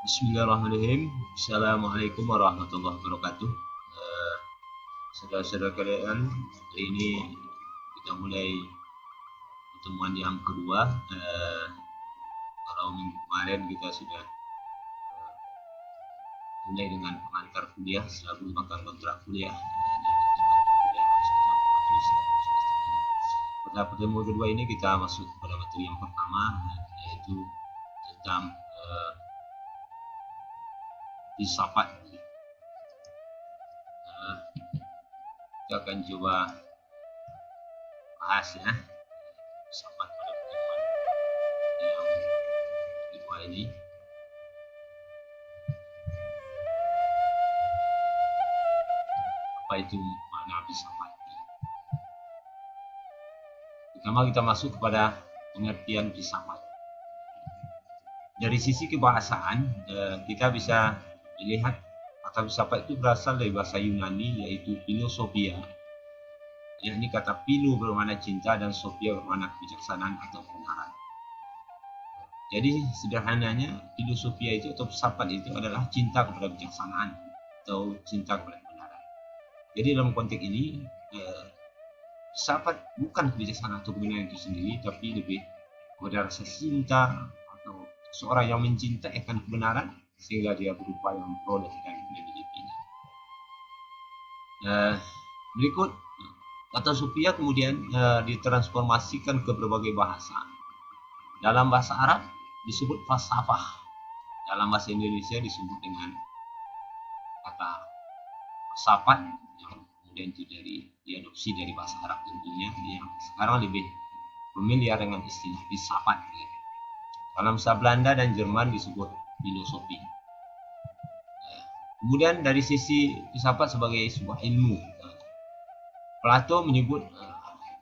Bismillahirrahmanirrahim. Assalamualaikum warahmatullahi wabarakatuh. Saudara-saudara kalian, hari ini kita mulai pertemuan yang kedua. Kalau minggu kemarin kita sudah mulai dengan pengantar kuliah setelah merupakan kontrak kuliah. Pada pertemuan kedua ini kita masuk pada materi yang pertama, yaitu tentang filsafat. Kita akan coba bahas ya filsafat pada pertemuan yang kedua ini. Apa itu makna filsafat? Pertama kita masuk kepada pengertian filsafat. Dari sisi kebahasaan, kita bisa melihat kata filsafat itu berasal dari bahasa Yunani, yaitu philosophia. Yakni kata philo bermakna cinta dan sophia bermakna kebijaksanaan atau kebenaran. Jadi sederhananya filosofia itu atau filsafat itu adalah cinta kepada kebijaksanaan atau cinta kepada kebenaran. Jadi dalam konteks ini filsafat bukan kebijaksanaan atau kebenaran itu sendiri, tapi lebih kepada rasa cinta atau seorang yang mencintai akan kebenaran sehingga dia berupaya memperoleh dan memilikinya. Berikut kata sophia kemudian ditransformasikan ke berbagai bahasa. Dalam bahasa Arab disebut falsafah. Dalam bahasa Indonesia disebut dengan kata filsafat yang kemudian itu diadopsi dari bahasa Arab tentunya, yang sekarang lebih familiar dengan istilah filsafat. Dalam bahasa Belanda dan Jerman disebut filosofi. Kemudian dari sisi filsafat sebagai sebuah ilmu, Plato menyebut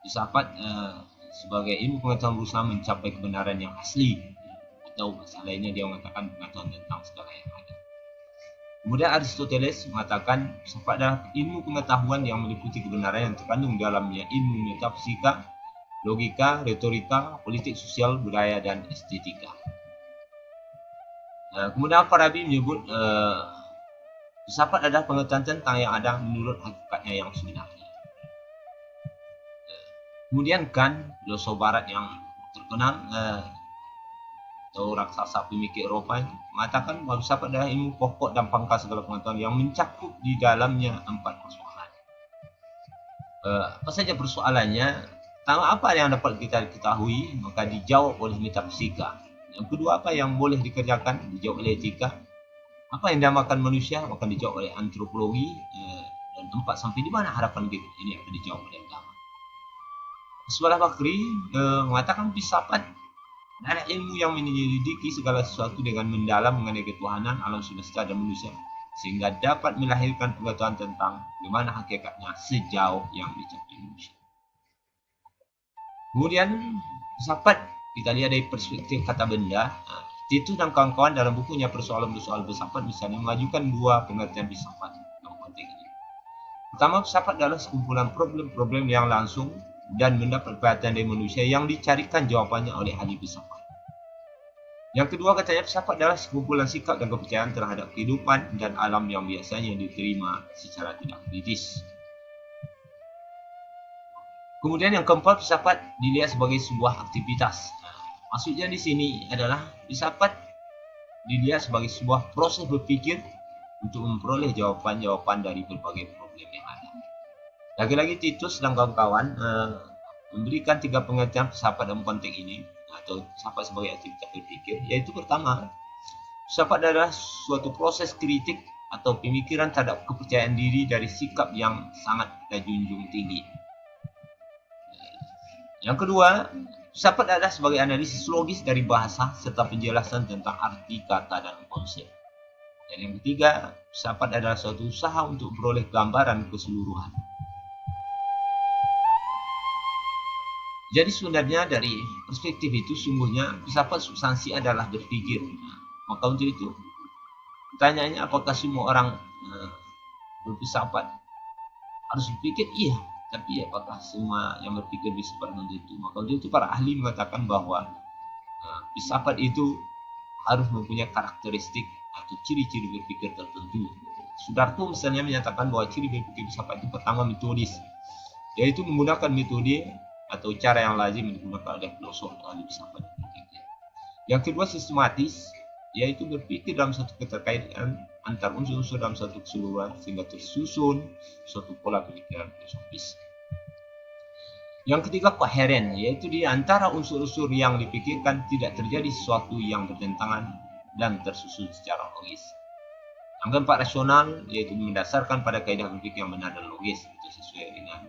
filsafat sebagai ilmu pengetahuan berusaha mencapai kebenaran yang asli, atau bahasa lainnya dia mengatakan pengetahuan tentang segala yang ada. Kemudian Aristoteles mengatakan filsafat adalah ilmu pengetahuan yang meliputi kebenaran yang terkandung dalamnya ilmu metafisika, logika, retorika, politik, sosial, budaya, dan estetika. Kemudian Farabi menyebut filsafat adalah pengetahuan tentang yang ada menurut hakikatnya yang sebenarnya. Kemudian Kant, filosof barat yang terkenal atau raksasa pemikir Eropa, mengatakan bahwa filsafat adalah ilmu pokok dan pangkal segala pengetahuan yang mencakup di dalamnya 4 persoalan. Apa saja persoalannya? Pertama, apa yang dapat kita ketahui, maka dijawab oleh metafisika. Yang kedua, apa yang boleh dikerjakan, dijawab oleh etika. Apa yang dinamakan manusia, maka dijawab oleh antropologi. Dan 4, sampai di mana harapan kita, ini akan dijawab oleh agama. Ismail Bakri mengatakan filsafat adalah ilmu yang menyelidiki segala sesuatu dengan mendalam mengenai ketuhanan, alam semesta, dan manusia, sehingga dapat melahirkan pengetahuan tentang bagaimana hakikatnya sejauh yang dicapai manusia. Kemudian filsafat kita lihat dari perspektif kata benda. Titus dan kawan-kawan dalam bukunya Persoalan-persoalan filsafat misalnya mengajukan 2 pengertian filsafat dalam konteks ini. Pertama, filsafat adalah sekumpulan problem-problem yang langsung dan mendapat perhatian dari manusia yang dicarikan jawabannya oleh ahli filsafat. Yang kedua, katanya filsafat adalah sekumpulan sikap dan kepercayaan terhadap kehidupan dan alam yang biasanya diterima secara tidak kritis. Kemudian yang keempat, filsafat dilihat sebagai sebuah aktivitas. Maksudnya di sini adalah filsafat dilihat sebagai sebuah proses berpikir untuk memperoleh jawaban-jawaban dari berbagai problem yang ada. Lagi-lagi Titus dan kawan-kawan memberikan 3 pengertian filsafat dalam konteks ini, atau filsafat sebagai aktivitas berpikir, yaitu pertama, filsafat adalah suatu proses kritik atau pemikiran terhadap kepercayaan diri dari sikap yang sangat kita junjung tinggi. Yang kedua, filsafat adalah sebagai analisis logis dari bahasa serta penjelasan tentang arti kata dan konsep. Dan yang ketiga, filsafat adalah suatu usaha untuk beroleh gambaran keseluruhan. Jadi sebenarnya dari perspektif itu sungguhnya filsafat substansi adalah berpikir. Maka untuk itu, pertanyaannya apakah semua orang berfilsafat harus berpikir? Iya. Tapi apakah semua yang berpikir bisa seperti itu? Maka untuk itu para ahli mengatakan bahwa filsafat itu harus mempunyai karakteristik atau ciri-ciri berpikir tertentu. Sudarto misalnya menyatakan bahwa ciri berpikir filsafat itu pertama metodis, yaitu menggunakan metode atau cara yang lazim digunakan oleh filosof atau ahli filsafat berpikir. Yang kedua sistematis, yaitu berpikir dalam satu keterkaitan antar unsur-unsur dalam satu keseluruhan sehingga tersusun suatu pola pemikiran filosofis. Yang ketiga koheren, yaitu di antara unsur-unsur yang dipikirkan tidak terjadi sesuatu yang bertentangan dan tersusun secara logis. Yang keempat rasional, yaitu mendasarkan pada kaidah berpikir yang benar dan logis, itu sesuai dengan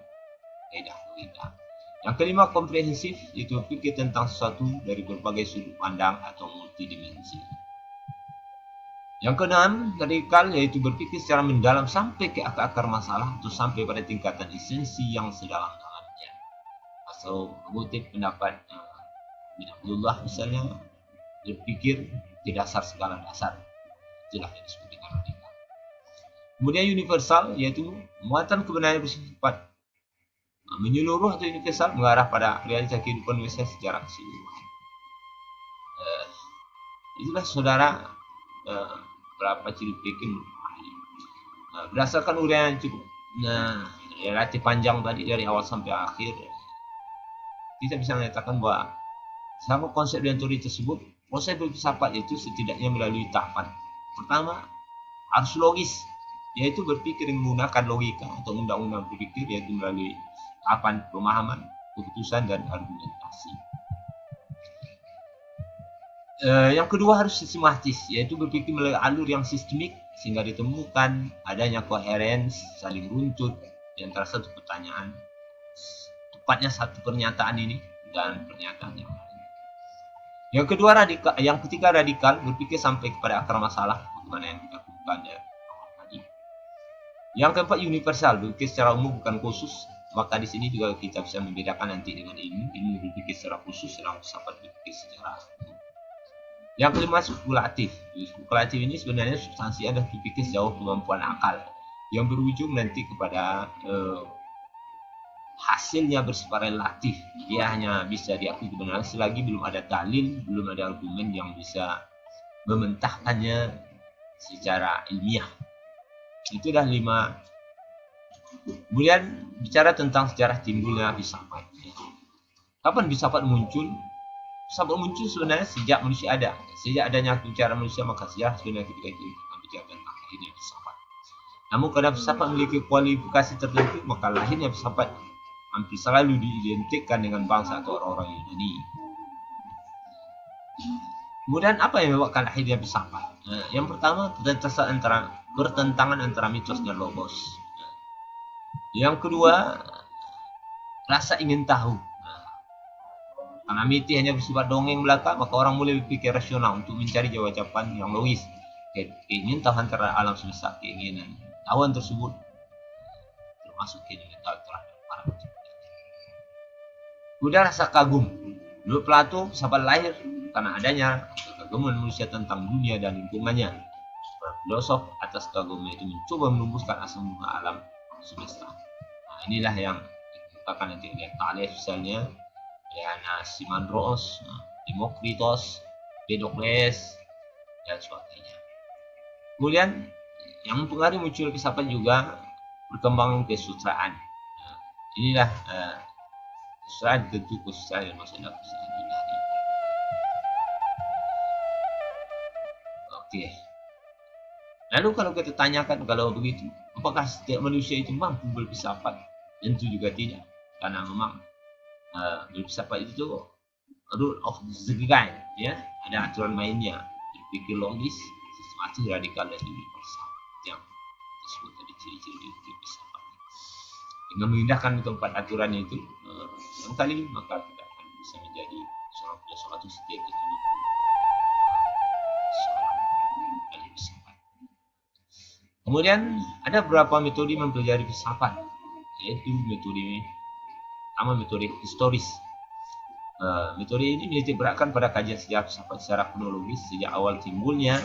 kaidah logika. Yang kelima komprehensif, yaitu berpikir tentang sesuatu dari berbagai sudut pandang atau multidimensi. Yang keenam radikal, yaitu berpikir secara mendalam sampai ke akar-akar masalah atau sampai pada tingkatan esensi yang sedalam-dalamnya. Atau mengutip pendapat bin Abdullah misalnya, berpikir di dasar segala dasar. Itulah yang disebut dengan radikal. Kemudian universal, yaitu muatan kebenaran bersifat menyeluruh atau universal, mengarah pada realita kehidupan manusia secara keseluruhan. Itulah saudara berapa ciri pikir berdasarkan uraian yang cukup relatif panjang tadi dari awal sampai akhir. Kita bisa menyatakan bahwa sama konsep dan teori tersebut, proses berfilsafat itu setidaknya melalui tahapan. Pertama, harus logis, yaitu berpikir menggunakan logika atau undang-undang berpikir, yaitu melalui tahapan pemahaman, keputusan, dan argumentasi. Yang kedua harus sistematis, yaitu berpikir melalui alur yang sistemik sehingga ditemukan adanya koherens, saling runtut di antara satu pertanyaan, tepatnya satu pernyataan ini dan pernyataan yang lain. Yang kedua radikal, yang ketiga radikal, berpikir sampai kepada akar masalah, bagaimana yang kita lakukan tadi. Yang keempat universal, berpikir secara umum bukan khusus. Maka di sini juga kita bisa membedakan nanti dengan ilmu berpikir secara khusus, sedang filsafat berpikir secara umum. Yang kelima spekulatif. Spekulatif ini sebenarnya substansi ada berpikir sejauh kemampuan akal, yang berujung nanti kepada hasilnya bersifat relatif. Dia hanya bisa diakui kebenaran selagi belum ada dalil, belum ada argumen yang bisa mementahkannya secara ilmiah. Itu dah 5. Kemudian bicara tentang sejarah timbulnya filsafat. Kapan filsafat muncul? Filsafat muncul sebenarnya sejak manusia ada. Sejak adanya bicara manusia, maka sejarah sebenarnya ketika itu akan bicara tentang lahirnya filsafat. Namun karena filsafat memiliki kualifikasi tertentu, maka lahirnya filsafat hampir selalu diidentikan dengan bangsa atau orang-orang Yunani. Kemudian apa yang menyebabkan lahirnya filsafat? Yang pertama, pertentangan antara mitos dan logos. Yang kedua, rasa ingin tahu. Karena miti hanya bersifat dongeng belaka, maka orang mulai berpikir rasional untuk mencari jawaban yang logis. Ingin tahu antara alam semesta, keinginan tahuan tersebut termasuk keinginan tahu terhadap para pencipta. Kemudian rasa kagum. Menurut Plato, filsafat lahir karena adanya kekaguman manusia tentang dunia dan lingkungannya. Filosof atas kagumnya itu mencoba menembuskan asal mula alam semesta. Nah, inilah yang dikatakan nanti oleh Thales misalnya, Anaximandros, Demokritos, Empedokles, dan sebagainya. Kemudian yang mempengaruhi muncul filsafat juga perkembangan kesusastraan. Nah, inilah kesusastraan, tentu kesusastraan yang maksudnya kesusastraan Yunani. Oke. Lalu kalau kita tanyakan kalau begitu, apakah setiap manusia itu mampu berfilsafat? Tentu juga tidak, karena memang berfilsafat itu rule of the game, ya, ada aturan mainnya, berpikir logis, sistematis, radikal, dan universal. Yang disebut tadi ciri-ciri filsafat. Dengan mengindahkan keempat aturan itu, yang kali maka kita akan bisa menjadi seorang filsuf atau setidaknya Kemudian ada beberapa metode mempelajari filsafat, yaitu metode historis. Metode ini menitik beratkan pada kajian sejarah filsafat secara kronologis sejak awal timbulnya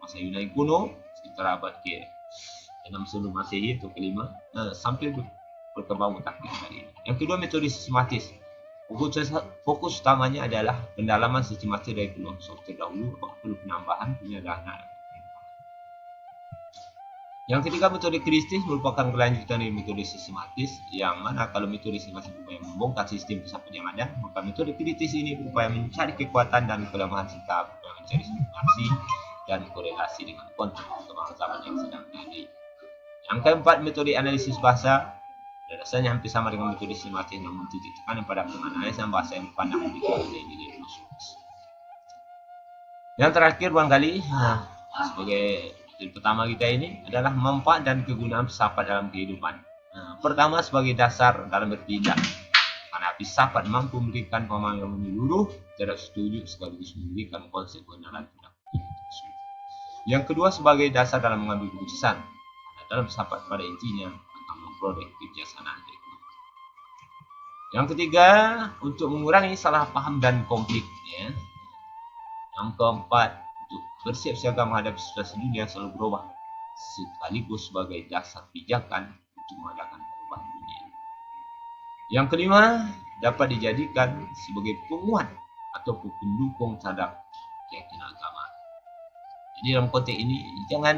masa Yunani kuno sekitar abad ke-6 sebelum Masehi atau ke-5 sampai berkembang mutakhir hari ini. Yang kedua metode sistematis. Fokus utamanya adalah pendalaman sistematis dari filosof terdahulu, apakah perlu penambahan, penyederhanaan. Yang ketiga, metode kristis merupakan kelanjutan dari metode sistematis, yang mana kalau metode sistematis berupaya membongkar sistem filsafat yang ada, maka metode kritis ini berupaya mencari kekuatan dan kelemahan sikap, berupaya mencari substansi dan korelasi dengan konteks perkembangan zaman yang sedang terjadi. Yang keempat, metode analisis bahasa dasarnya hampir sama dengan metode sistematis, namun titik tekanan pada penganalisan bahasa yang dipandang memiliki nilai-nilai filosofis. Yang terakhir barangkali sebagai pertama kita ini adalah manfaat dan kegunaan filsafat dalam kehidupan. Pertama, sebagai dasar dalam bertindak, karena filsafat mampu memberikan pemahaman yang menyeluruh terhadap setuju sekaligus memberikan konsep kebenaran tindak. Yang kedua, sebagai dasar dalam mengambil keputusan, karena dalam filsafat pada intinya akan memperoleh kebijaksanaan. Yang ketiga, untuk mengurangi salah paham dan konflik. Yang keempat, bersiap siaga menghadapi situasi dunia yang selalu berubah, sekaligus sebagai dasar pijakan untuk mengadakan perubahan dunia. Yang kelima, dapat dijadikan sebagai penguat atau pendukung terhadap keyakinan agama. Jadi dalam konteks ini, jangan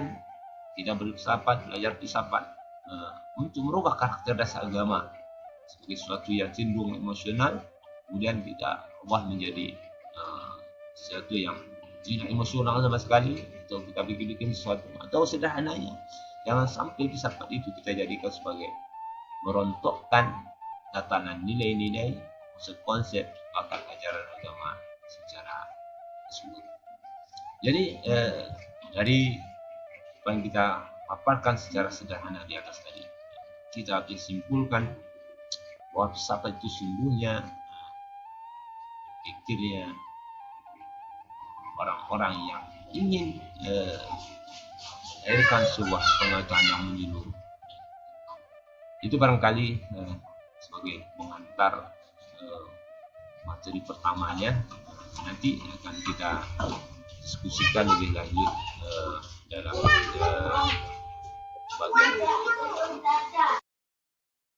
tidak berfilsafat, belajar filsafat untuk merubah karakter dasar agama sebagai sesuatu yang cenderung emosional, kemudian kita ubah menjadi sesuatu yang tidak emosional sama sekali, atau kita bikin sesuatu, atau sederhananya jangan sampai filsafat itu kita jadikan sebagai merontokkan tatanan nilai-nilai, konsep bakal ajaran agama secara keseluruhan. Jadi dari apa yang kita paparkan secara sederhana di atas tadi, kita bisa simpulkan bahwa filsafat itu sungguhnya pikirnya orang-orang yang ingin melahirkan sebuah pengetahuan yang menyeluruh. Itu barangkali sebagai pengantar materi pertamanya. Nanti akan kita diskusikan lebih lanjut